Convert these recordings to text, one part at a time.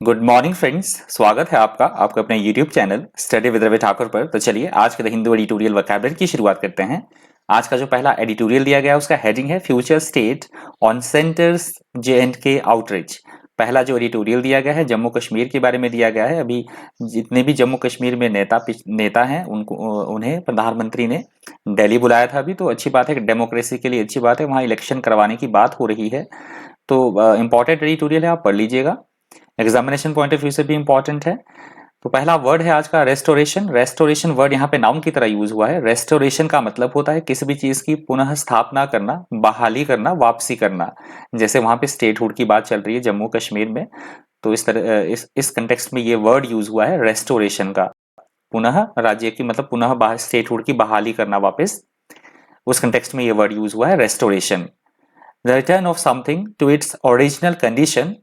Good morning friends, स्वागत है आपका अपने YouTube channel study with Ravi Thakur पर। तो चलिए आज के द हिंदू एडिटोरियल वोकैबुलरी की शुरुआत करते हैं। आज का जो पहला एडिटोरियल दिया गया है उसका हेडिंग है future state on centres J&K outreach. पहला जो एडिटोरियल दिया गया है जम्मू कश्मीर के बारे में दिया गया है। अभी जितने भी जम्मू कश्मीर में नेता हैं उनको उन्हें प्रधानमंत्री ने दिल्ली बुलाया था अभी। तो अच्छी बात है, डेमोक्रेसी के लिए अच्छी बात है, वहाँ इलेक्शन करवाने की बात हो रही है। तो इंपॉर्टेंट एडिटोरियल है, आप पढ़ लीजिएगा, एग्जामिनेशन पॉइंट ऑफ व्यू से भी इंपॉर्टेंट है। तो पहला वर्ड है आज का रेस्टोरेशन। रेस्टोरेशन वर्ड यहाँ पे नाउन की तरह यूज हुआ है। रेस्टोरेशन का मतलब होता है किसी भी चीज की पुनः स्थापना करना, बहाली करना, वापसी करना। जैसे वहां पे स्टेटहुड की बात चल रही है जम्मू कश्मीर में, तो इस तरह इस कंटेक्स्ट में ये वर्ड यूज हुआ है रेस्टोरेशन का। पुनः राज्य की मतलब पुनः स्टेटहुड की बहाली करना वापस, उस कंटेक्स्ट में ये वर्ड यूज हुआ है restoration. The return of something to its original condition,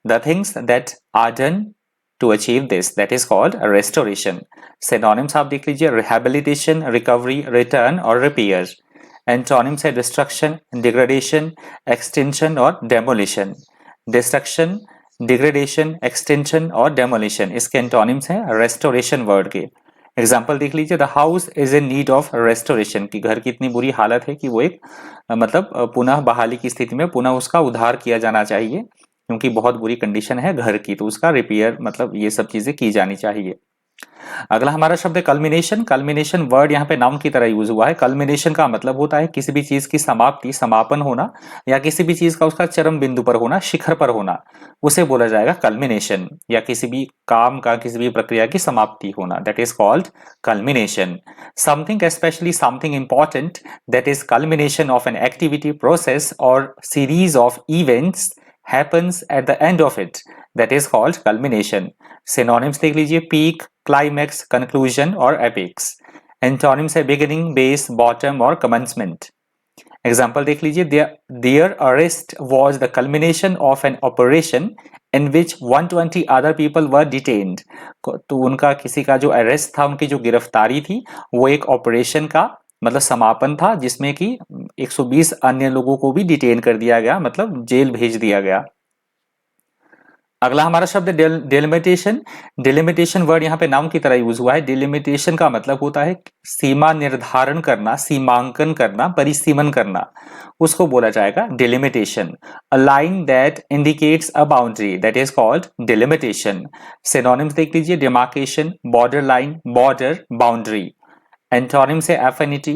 the things that are done to achieve this, that is called a restoration. Synonyms आप देख लीजिए, rehabilitation, recovery, return और repair. Antonyms है destruction, degradation, extinction और demolition. Destruction, degradation, extinction और demolition इसके antonyms हैं restoration word के। एग्जाम्पल देख लीजिए, the house is in need of restoration, की घर की इतनी बुरी हालत है कि वो एक मतलब पुनः बहाली की स्थिति में पुनः उसका उद्धार किया जाना चाहिए, क्योंकि बहुत बुरी कंडीशन है घर की, तो उसका रिपेयर मतलब ये सब चीजें की जानी चाहिए। अगला हमारा शब्द है कल्मिनेशन। कल्मिनेशन वर्ड यहाँ पे नाउन की तरह यूज हुआ है। कल्मिनेशन का मतलब होता है किसी भी चीज की समाप्ति, समापन होना, या किसी भी चीज का उसका चरम बिंदु पर होना, शिखर पर होना, उसे बोला जाएगा कल्मिनेशन। या किसी भी काम का, किसी भी प्रक्रिया की समाप्ति होना, that is called culmination. Something, specially something important, that is culmination of an activity, process और series of events happens at the end of it, that is called culmination. Synonyms देख लीजिए, peak, climax, conclusion और apex. Antonyms है beginning, base, bottom और commencement. Example देख लीजिए, their arrest was the culmination of an operation in which 120 other people were detained. तो उनका किसी का जो अरेस्ट था, उनकी जो गिरफ्तारी थी, वो एक ऑपरेशन का मतलब समापन था जिसमें कि 120 अन्य लोगों को भी डिटेन कर दिया गया, मतलब जेल भेज दिया गया। अगला हमारा शब्द है डिलिमिटेशन। डिलिमिटेशन वर्ड यहाँ पे नाउन की तरह यूज हुआ है। डिलिमिटेशन का मतलब होता है सीमा निर्धारण करना, सीमांकन करना, परिसीमन करना, उसको बोला जाएगा delimitation. A line that indicates a boundary, that is called delimitation. Synonyms देख लीजिए, demarcation, border line, border, boundary. Antonym से एफिनिटी,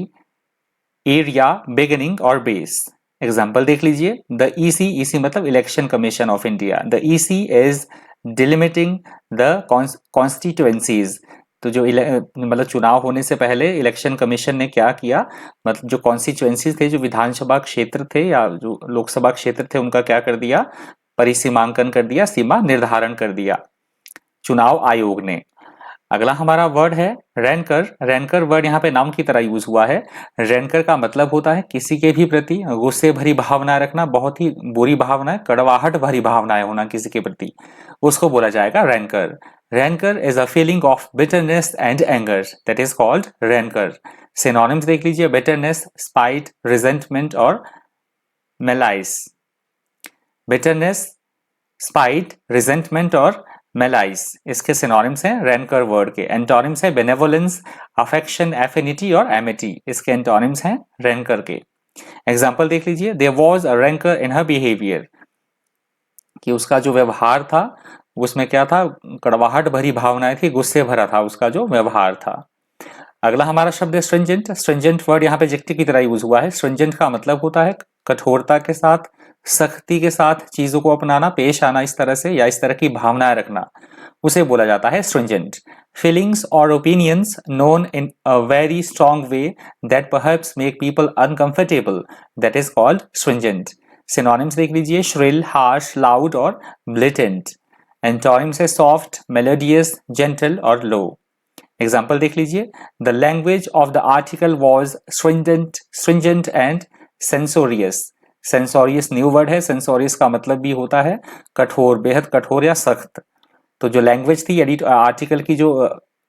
एरिया, बिगिनिंग और बेस। एग्जाम्पल देख लीजिए, द ईसी, ईसी मतलब election commission of India, the EC is delimiting the constituencies. तो जो मतलब चुनाव होने से पहले इलेक्शन कमीशन ने क्या किया, मतलब जो कॉन्स्टिट्यूएंसीज थे, जो विधानसभा क्षेत्र थे या जो लोकसभा क्षेत्र थे, उनका क्या कर दिया, परिसीमांकन कर दिया, सीमा निर्धारण कर दिया चुनाव आयोग ने। अगला हमारा वर्ड है रैनकर। रैनकर वर्ड यहाँ पे नाउन की तरह यूज हुआ है। रैनकर का मतलब होता है किसी के भी प्रति गुस्से भरी भावनाएं रखना, बहुत ही बुरी भावनाएं, कड़वाहट भरी भावनाएं होना किसी के प्रति, उसको बोला जाएगा rancour. Rancour is a feeling of bitterness and anger, that is called rancour. Synonyms देख लीजिए, बिटरनेस, स्पाइट, रिजेंटमेंट और मेलाइस। बिटरनेस, स्पाइट, रिजेंटमेंट और मेलाइस इसके सिनोनिम्स हैं रैनकर वर्ड के। एंटोनिम्स है बेनेवोलेंस, अफेक्शन, एफिनिटी और एमिटी, इसके एंटोनिम्स हैं रैनकर के। एग्जाम्पल देख लीजिए, there was a rancour in her behaviour, कि उसका जो व्यवहार था उसमें क्या था, कड़वाहट भरी भावनाएं थी, गुस्से भरा था उसका जो व्यवहार था। अगला हमारा शब्द है स्ट्रिंजेंट। स्ट्रिंजेंट वर्ड यहाँ पे एडजेक्टिव की तरह यूज हुआ है। स्ट्रिंजेंट का मतलब होता है कठोरता के साथ, सख्ती के साथ चीजों को अपनाना, पेश आना इस तरह से, या इस तरह की भावनाएं रखना, उसे बोला जाता है स्ट्रिंजेंट। फीलिंग्स और opinions known in a very strong way that perhaps make people uncomfortable, that is called stringent. Synonyms देख लीजिए, श्रिल, हार्श, लाउड और ब्लिटेंट। एंटोनिम्स है सॉफ्ट, मेलोडियस, जेंटल और लो। एग्जाम्पल देख लीजिए, the language of the article was stringent and सेंसोरियस। सेंसोरियस new word है। सेंसोरियस का मतलब भी होता है कठोर, बेहद कठोर या सख्त। तो जो लैंग्वेज थी आर्टिकल की, जो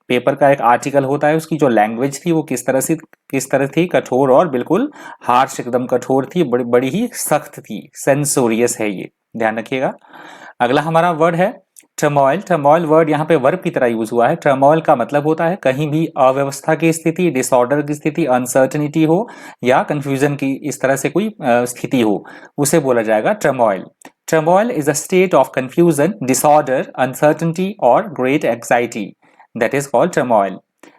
पेपर का एक आर्टिकल होता है, उसकी जो लैंग्वेज थी वो किस तरह थी, कठोर और बिल्कुल हार्श, एकदम कठोर थी, बड़ी ही सख्त थी। सेंसोरियस है ये, ध्यान रखिएगा। अगला हमारा वर्ड है टर्मोइल, टर्मोइल वर्ड यहाँ पे वर्ब की तरह यूज हुआ है। टर्मोइल का मतलब होता है कहीं भी अव्यवस्था की स्थिति, डिसऑर्डर की स्थिति, अनसर्टनिटी हो या कंफ्यूजन की इस तरह से कोई स्थिति हो, उसे बोला जाएगा turmoil. Turmoil is a state of confusion, disorder, uncertainty और great anxiety, that is called turmoil.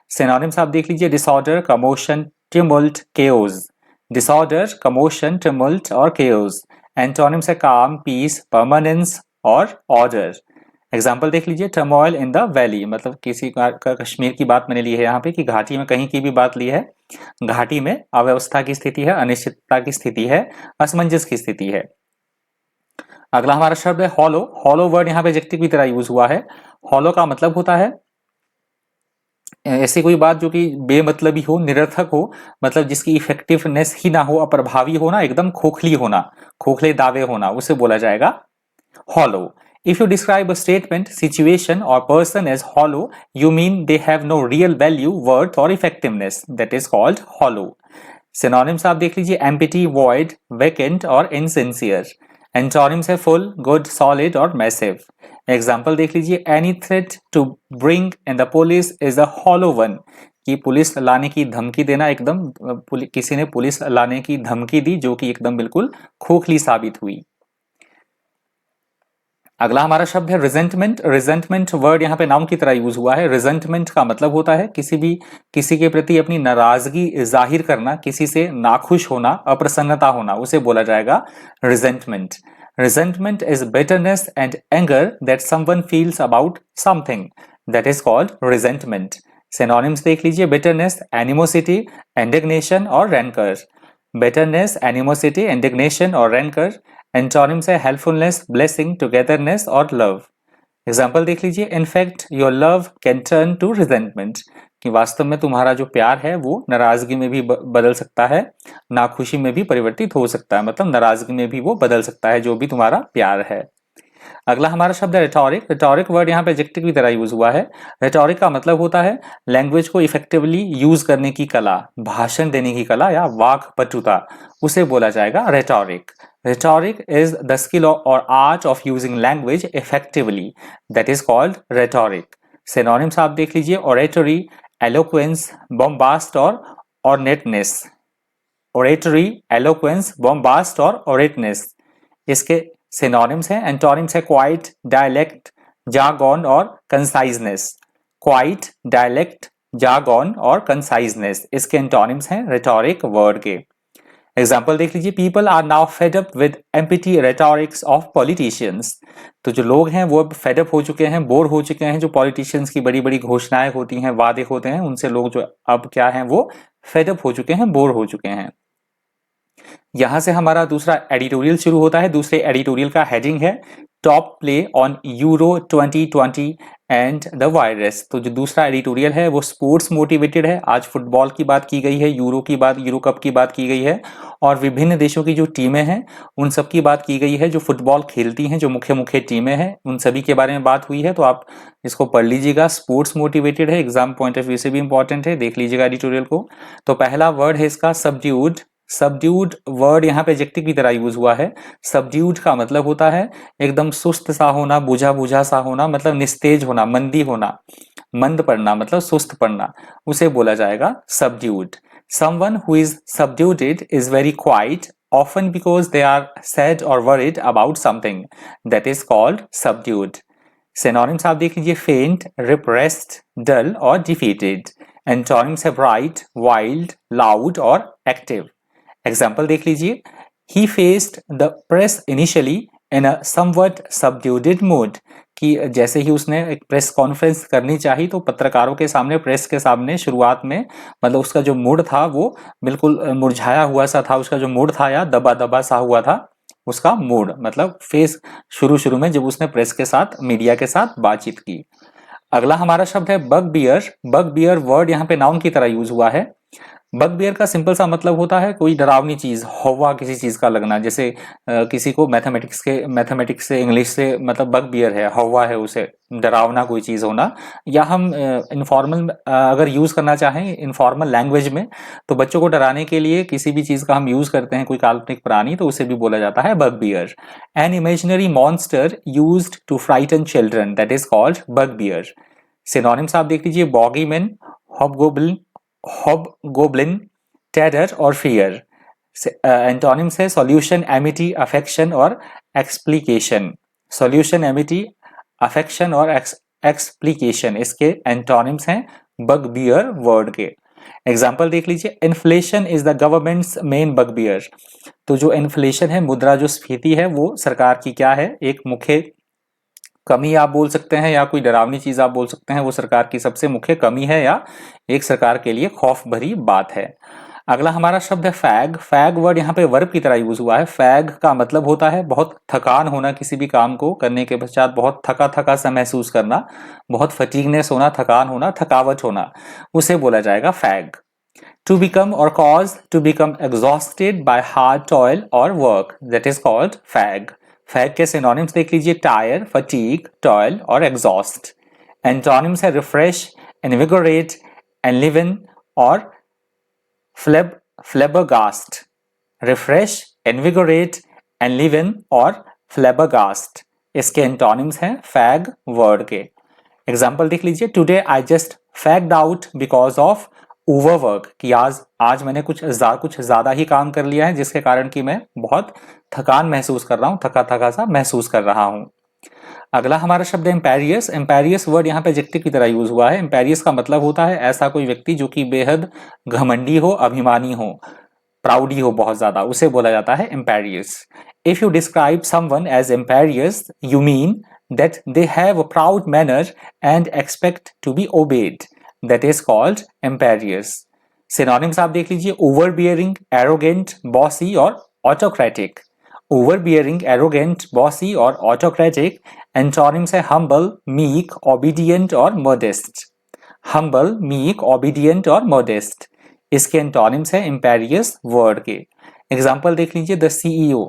Synonyms आप देख लीजिए, disorder, commotion, tumult, chaos। Disorder, commotion, tumult और chaos। एंटोनिम्स है काम, पीस, परमानेंस और ऑर्डर। एग्जाम्पल देख लीजिए, टर्मोइल इन द वैली, मतलब किसी का कश्मीर की बात मैंने ली है यहाँ पे कि घाटी में कहीं की भी बात ली है, घाटी में अव्यवस्था की स्थिति है, अनिश्चितता की स्थिति है, असमंजस की स्थिति है। अगला हमारा शब्द है हॉलो। हॉलो वर्ड यहाँ पे एडजेक्टिव की तरह यूज हुआ है। हॉलो का मतलब होता है ऐसी कोई बात जो कि बेमतलबी हो, निरर्थक हो, मतलब जिसकी इफेक्टिवनेस ही ना हो, अप्रभावी हो ना, एकदम खोखली होना, खोखले दावे होना, उसे बोला जाएगा hollow. If you describe a statement, situation or person as hollow, you mean they have no real value, worth or effectiveness. That is called hollow. Synonyms आप देख लीजिए, empty, void, vacant और insincere. Antonyms है full, good, solid और massive. Example देख लीजिए, any threat to bring in the police is a hollow one. कि police लाने की धमकी देना एकदम किसी ने पुलिस लाने की धमकी दी जो कि एकदम बिल्कुल खोखली साबित हुई। अगला हमारा शब्द है रिजेंटमेंट। रिजेंटमेंट वर्ड यहाँ पे नाउन की तरह यूज हुआ है। रिजेंटमेंट का मतलब होता है किसी के प्रति अपनी नाराजगी जाहिर करना, किसी से नाखुश होना, अप्रसन्नता होना, उसे बोला जाएगा resentment. Resentment is bitterness and anger that someone feels about something, that is called resentment. Synonyms देख लीजिए, बिटरनेस, एनिमोसिटी, इंडिग्नेशन और रैंकर। बिटरनेस, एनिमोसिटी, इंडिग्नेशन और रैंकर। एंटोनिम्स है हेल्पफुलनेस, ब्लेसिंग, टुगेदरनेस और लव। एग्जाम्पल देख लीजिए, in fact your love can turn to resentment, कि वास्तव में तुम्हारा जो प्यार है वो नाराजगी में भी बदल सकता है, नाखुशी में भी परिवर्तित हो सकता है, मतलब नाराजगी में भी वो बदल सकता है जो भी तुम्हारा प्यार है। अगला हमारा शब्द है रिटोरिक। रिटोरिक वर्ड यहाँ पे एडजेक्टिव की तरह यूज हुआ है। रिटोरिक का मतलब होता है लैंग्वेज को इफेक्टिवली यूज करने की कला, भाषण देने की कला या वाक पटुता, उसे बोला जाएगा rhetoric. Rhetoric is the skill or art of using language effectively. That is called rhetoric. Synonyms आप देख लीजिए, oratory, eloquence, bombast और ornateness. Oratory, eloquence, bombast और orateness. इसके synonyms हैं, antonyms है quiet, dialect, jargon और conciseness. Quiet, dialect, jargon और conciseness. इसके antonyms हैं rhetoric word के। एग्जाम्पल देख लीजिए, people are now fed up with empty rhetorics of politicians. तो जो लोग हैं वो अब फेड अप हो चुके हैं, बोर हो चुके हैं, जो पॉलिटिशियंस की बड़ी बड़ी घोषणाएं होती हैं, वादे होते हैं, उनसे लोग जो अब क्या हैं वो फेड अप हो चुके हैं, बोर हो चुके हैं। यहां से हमारा दूसरा एडिटोरियल शुरू होता है। दूसरे एडिटोरियल का हेडिंग है top play on euro 2020 and the virus. तो जो दूसरा एडिटोरियल है वो स्पोर्ट्स मोटिवेटेड है। आज फुटबॉल की बात की गई है, यूरो कप की बात की गई है और विभिन्न देशों की जो टीमें हैं उन सब की बात की गई है, जो फुटबॉल खेलती हैं, जो मुख्य टीमें हैं, उन सभी के बारे में बात हुई है। तो आप इसको पढ़ लीजिएगा, स्पोर्ट्स मोटिवेटेड है, एग्जाम पॉइंट ऑफ व्यू से भी इंपॉर्टेंट है, देख लीजिएगा एडिटोरियल को। तो पहला वर्ड है इसका सबड्यूड। सबड्यूड वर्ड यहाँ पे एडजेक्टिव की तरह यूज हुआ है। सबड्यूड का मतलब होता है एकदम सुस्त सा होना, बुझा बुझा सा होना, मतलब निस्तेज होना, मंदी होना, मंद पड़ना, मतलब सुस्त पड़ना, उसे बोला जाएगा subdued. Someone who is subdued is very quiet, often because they are sad or worried about something. That is called subdued. Synonyms आप देख लीजिए, faint, repressed, dull और defeated. Antonyms है bright, wild, loud और active. Example देख लीजिए, he faced the press initially in a somewhat subdued mood. कि जैसे ही उसने एक प्रेस कॉन्फ्रेंस करनी चाहिए तो पत्रकारों के सामने, प्रेस के सामने शुरुआत में, मतलब उसका जो मूड था वो बिल्कुल मुरझाया हुआ सा था, उसका जो मूड था या दबा दबा सा हुआ था उसका मूड, मतलब फेस शुरू में जब उसने प्रेस के साथ, मीडिया के साथ बातचीत की। अगला हमारा शब्द है bugbear. Bugbear word यहाँ पे नाउन की तरह यूज हुआ है। बगबियर का सिंपल सा मतलब होता है कोई डरावनी चीज, हौवा किसी चीज का लगना। जैसे किसी को मैथमेटिक्स से इंग्लिश से मतलब बगबियर है, हौवा है, उसे डरावना कोई चीज होना। या हम इनफॉर्मल अगर यूज करना चाहें इनफॉर्मल लैंग्वेज में, तो बच्चों को डराने के लिए किसी भी चीज का हम यूज करते हैं, कोई काल्पनिक प्राणी, तो उसे भी बोला जाता है bugbear. An imaginary monster used to frighten children, that is called bugbear. Synonyms आप देख लीजिए, बॉगीमैन, हॉबगोब्लिन, टेरर और फियर। एंटोनिम्स है सॉल्यूशन, एमिटी, अफेक्शन और एक्सप्लिकेशन। सॉल्यूशन, एमिटी, अफेक्शन और एक्सप्लिकेशन इसके एंटोनिम्स हैं बगबियर वर्ड के। एग्जाम्पल देख लीजिए, inflation is the government's main bugbear. तो जो इन्फ्लेशन है, मुद्रा जो स्फीति है, वो सरकार की क्या है, एक मुख्य कमी आप बोल सकते हैं, या कोई डरावनी चीज आप बोल सकते हैं। वो सरकार की सबसे मुख्य कमी है या एक सरकार के लिए खौफ भरी बात है। अगला हमारा शब्द है फैग। फैग वर्ड यहाँ पे वर्ब की तरह यूज हुआ है। फैग का मतलब होता है बहुत थकान होना, किसी भी काम को करने के पश्चात बहुत थका थका सा महसूस करना, बहुत फटीगनेस होना, थकान होना, थकावट होना, उसे बोला जाएगा फैग। टू बिकम और cause to become exhausted by hard toil और work, that is called fag. Fag के सिनोनिम्स देख लीजिए, टायर, फटीग, टॉयल और एग्जॉस्ट। एंटोनिम्स है रिफ्रेश, इनविगोरेट, एनलिवन और फ्लेबरगास्ट। रिफ्रेश, इनविगोरेट, एनलिवन और फ्लेबरगास्ट इसके एंटोनिम्स हैं फैग वर्ड के। एग्जाम्पल देख लीजिए, today I just fagged out because of overwork, कि आज मैंने कुछ ज्यादा ही काम कर लिया है, जिसके कारण कि मैं बहुत थकान महसूस कर रहा हूँ, थका थका सा महसूस कर रहा हूँ। अगला हमारा शब्द है एम्पेरियस। एम्पेरियस वर्ड यहाँ पे एडजेक्टिव की तरह यूज हुआ है। एम्पेरियस का मतलब होता है ऐसा कोई व्यक्ति जो कि बेहद घमंडी हो, अभिमानी हो, प्राउडी हो बहुत ज्यादा, उसे बोला जाता है imperious. If you describe someone as imperious, you mean that they have a proud manner and expect to be obeyed, that is called imperious. Synonyms आप देख लीजिए, overbearing, arrogant, bossy और autocratic। overbearing, arrogant, bossy और autocratic। Antonyms है humble, meek, obedient और modest। humble, meek, obedient और modest इसके antonyms है imperious word के। एग्जाम्पल देख लीजिए, the CEO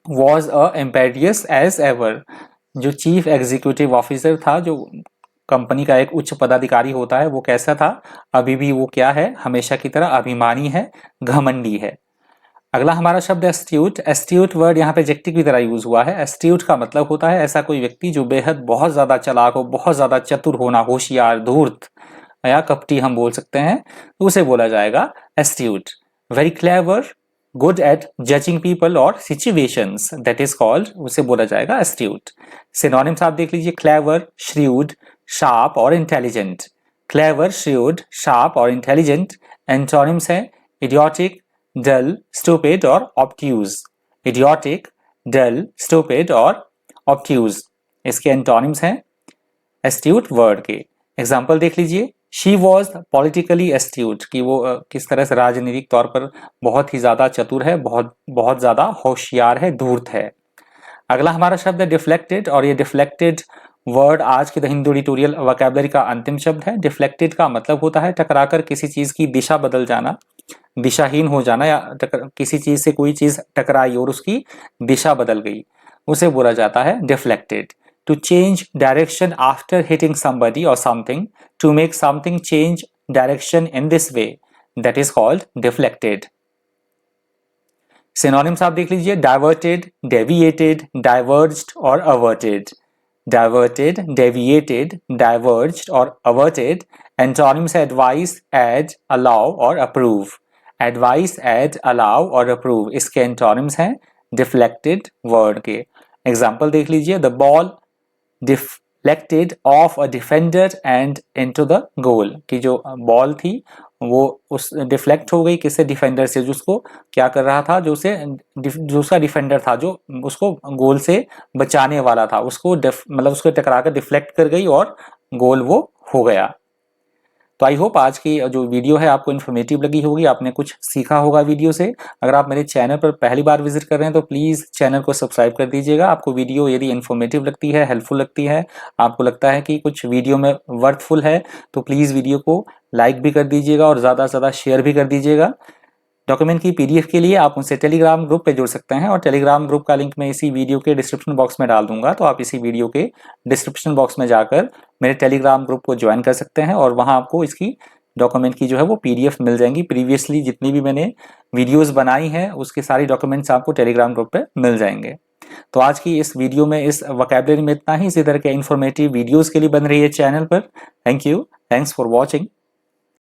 was a imperious as ever। जो चीफ एग्जीक्यूटिव ऑफिसर था, जो कंपनी का एक उच्च पदाधिकारी होता है, वो कैसा था, अभी भी वो क्या है, हमेशा की तरह अभिमानी है, घमंडी है। अगला हमारा शब्द एस्ट्यूट। एस्ट्यूट वर्ड यहाँ पे एडजेक्टिव की तरह यूज हुआ है। एस्ट्यूट का मतलब होता है ऐसा कोई व्यक्ति जो बेहद बहुत ज्यादा चालाक हो, बहुत ज्यादा चतुर होना, होशियार, धूर्त या कपटी हम बोल सकते हैं, तो उसे बोला जाएगा astute. Very clever, good at judging people और सिचुएशंस, दैट इज कॉल्ड, उसे बोला जाएगा एस्ट्यूट। सिनोनिम्स आप देख लीजिए, क्लेवर, श्रीउड, शार्प और इंटेलिजेंट। क्लेवर, श्रीउड, शार्प और इंटेलिजेंट। एंटोनिम्स है इडियोटिक, डल, स्टूपिड और ऑब्ट्यूज। इडियोटिक, डल, स्टूपिड और ऑब्ट्यूज इसके एंटोनिम्स हैं एस्ट्यूट वर्ड के। एग्जाम्पल देख लीजिए, शी वॉज पॉलिटिकली एस्ट्यूट, कि वो किस तरह से राजनीतिक तौर पर बहुत ही ज्यादा चतुर है, बहुत ज्यादा होशियार है, धूर्त है। अगला हमारा शब्द है डिफ्लेक्टेड, और ये डिफ्लेक्टेड वर्ड आज के द हिंदू एडिटोरियल वोकैबुलरी का अंतिम शब्द है। डिफ्लेक्टेड का मतलब होता है टकराकर किसी चीज की दिशा बदल जाना, दिशाहीन हो जाना, या किसी चीज से कोई चीज टकराई और उसकी दिशा बदल गई, उसे बोला जाता है deflected. To change direction after hitting somebody or something, to make something change direction in this way, that is called deflected. Synonyms आप देख लीजिए, diverted, deviated, diverged और averted। diverted, deviated, diverged और averted। Antonyms है advise, add, allow और approve। advise, add, allow और approve इसके antonyms हैं deflected word के। एग्जाम्पल देख लीजिए, the ball deflected off a defender and into the goal, कि जो बॉल थी वो उस डिफ्लेक्ट हो गई किससे, डिफेंडर से, जो उसको क्या कर रहा था, जो उसका डिफेंडर था, जो उसको गोल से बचाने वाला था, उसको मतलब उसको टकरा कर डिफ्लेक्ट कर गई और गोल वो हो गया। तो आई होप आज की जो वीडियो है आपको इन्फॉर्मेटिव लगी होगी, आपने कुछ सीखा होगा वीडियो से। अगर आप मेरे चैनल पर पहली बार विजिट कर रहे हैं तो प्लीज़ चैनल को सब्सक्राइब कर दीजिएगा। आपको वीडियो यदि इन्फॉर्मेटिव लगती है, हेल्पफुल लगती है, आपको लगता है कि कुछ वीडियो में वर्थफुल है, तो प्लीज़ वीडियो को लाइक भी कर दीजिएगा और ज़्यादा से ज़्यादा शेयर भी कर दीजिएगा। डॉक्यूमेंट की पीडीएफ के लिए आप उनसे टेलीग्राम ग्रुप पे जुड़ सकते हैं और टेलीग्राम ग्रुप का लिंक मैं इसी वीडियो के डिस्क्रिप्शन बॉक्स में डाल दूंगा, तो आप इसी वीडियो के डिस्क्रिप्शन बॉक्स में जाकर मेरे टेलीग्राम ग्रुप को ज्वाइन कर सकते हैं और वहां आपको इसकी डॉक्यूमेंट की जो है वो पीडीएफ मिल जाएंगी। प्रीवियसली जितनी भी मैंने वीडियोस बनाई हैं उसके सारी डॉक्यूमेंट्स आपको टेलीग्राम ग्रुप पे मिल जाएंगे। तो आज की इस वीडियो में इस वोकैबुलरी में इतना ही। इसी तरह के इन्फॉर्मेटिव वीडियोस के लिए बन रही है चैनल पर। Thank you, thanks for watching.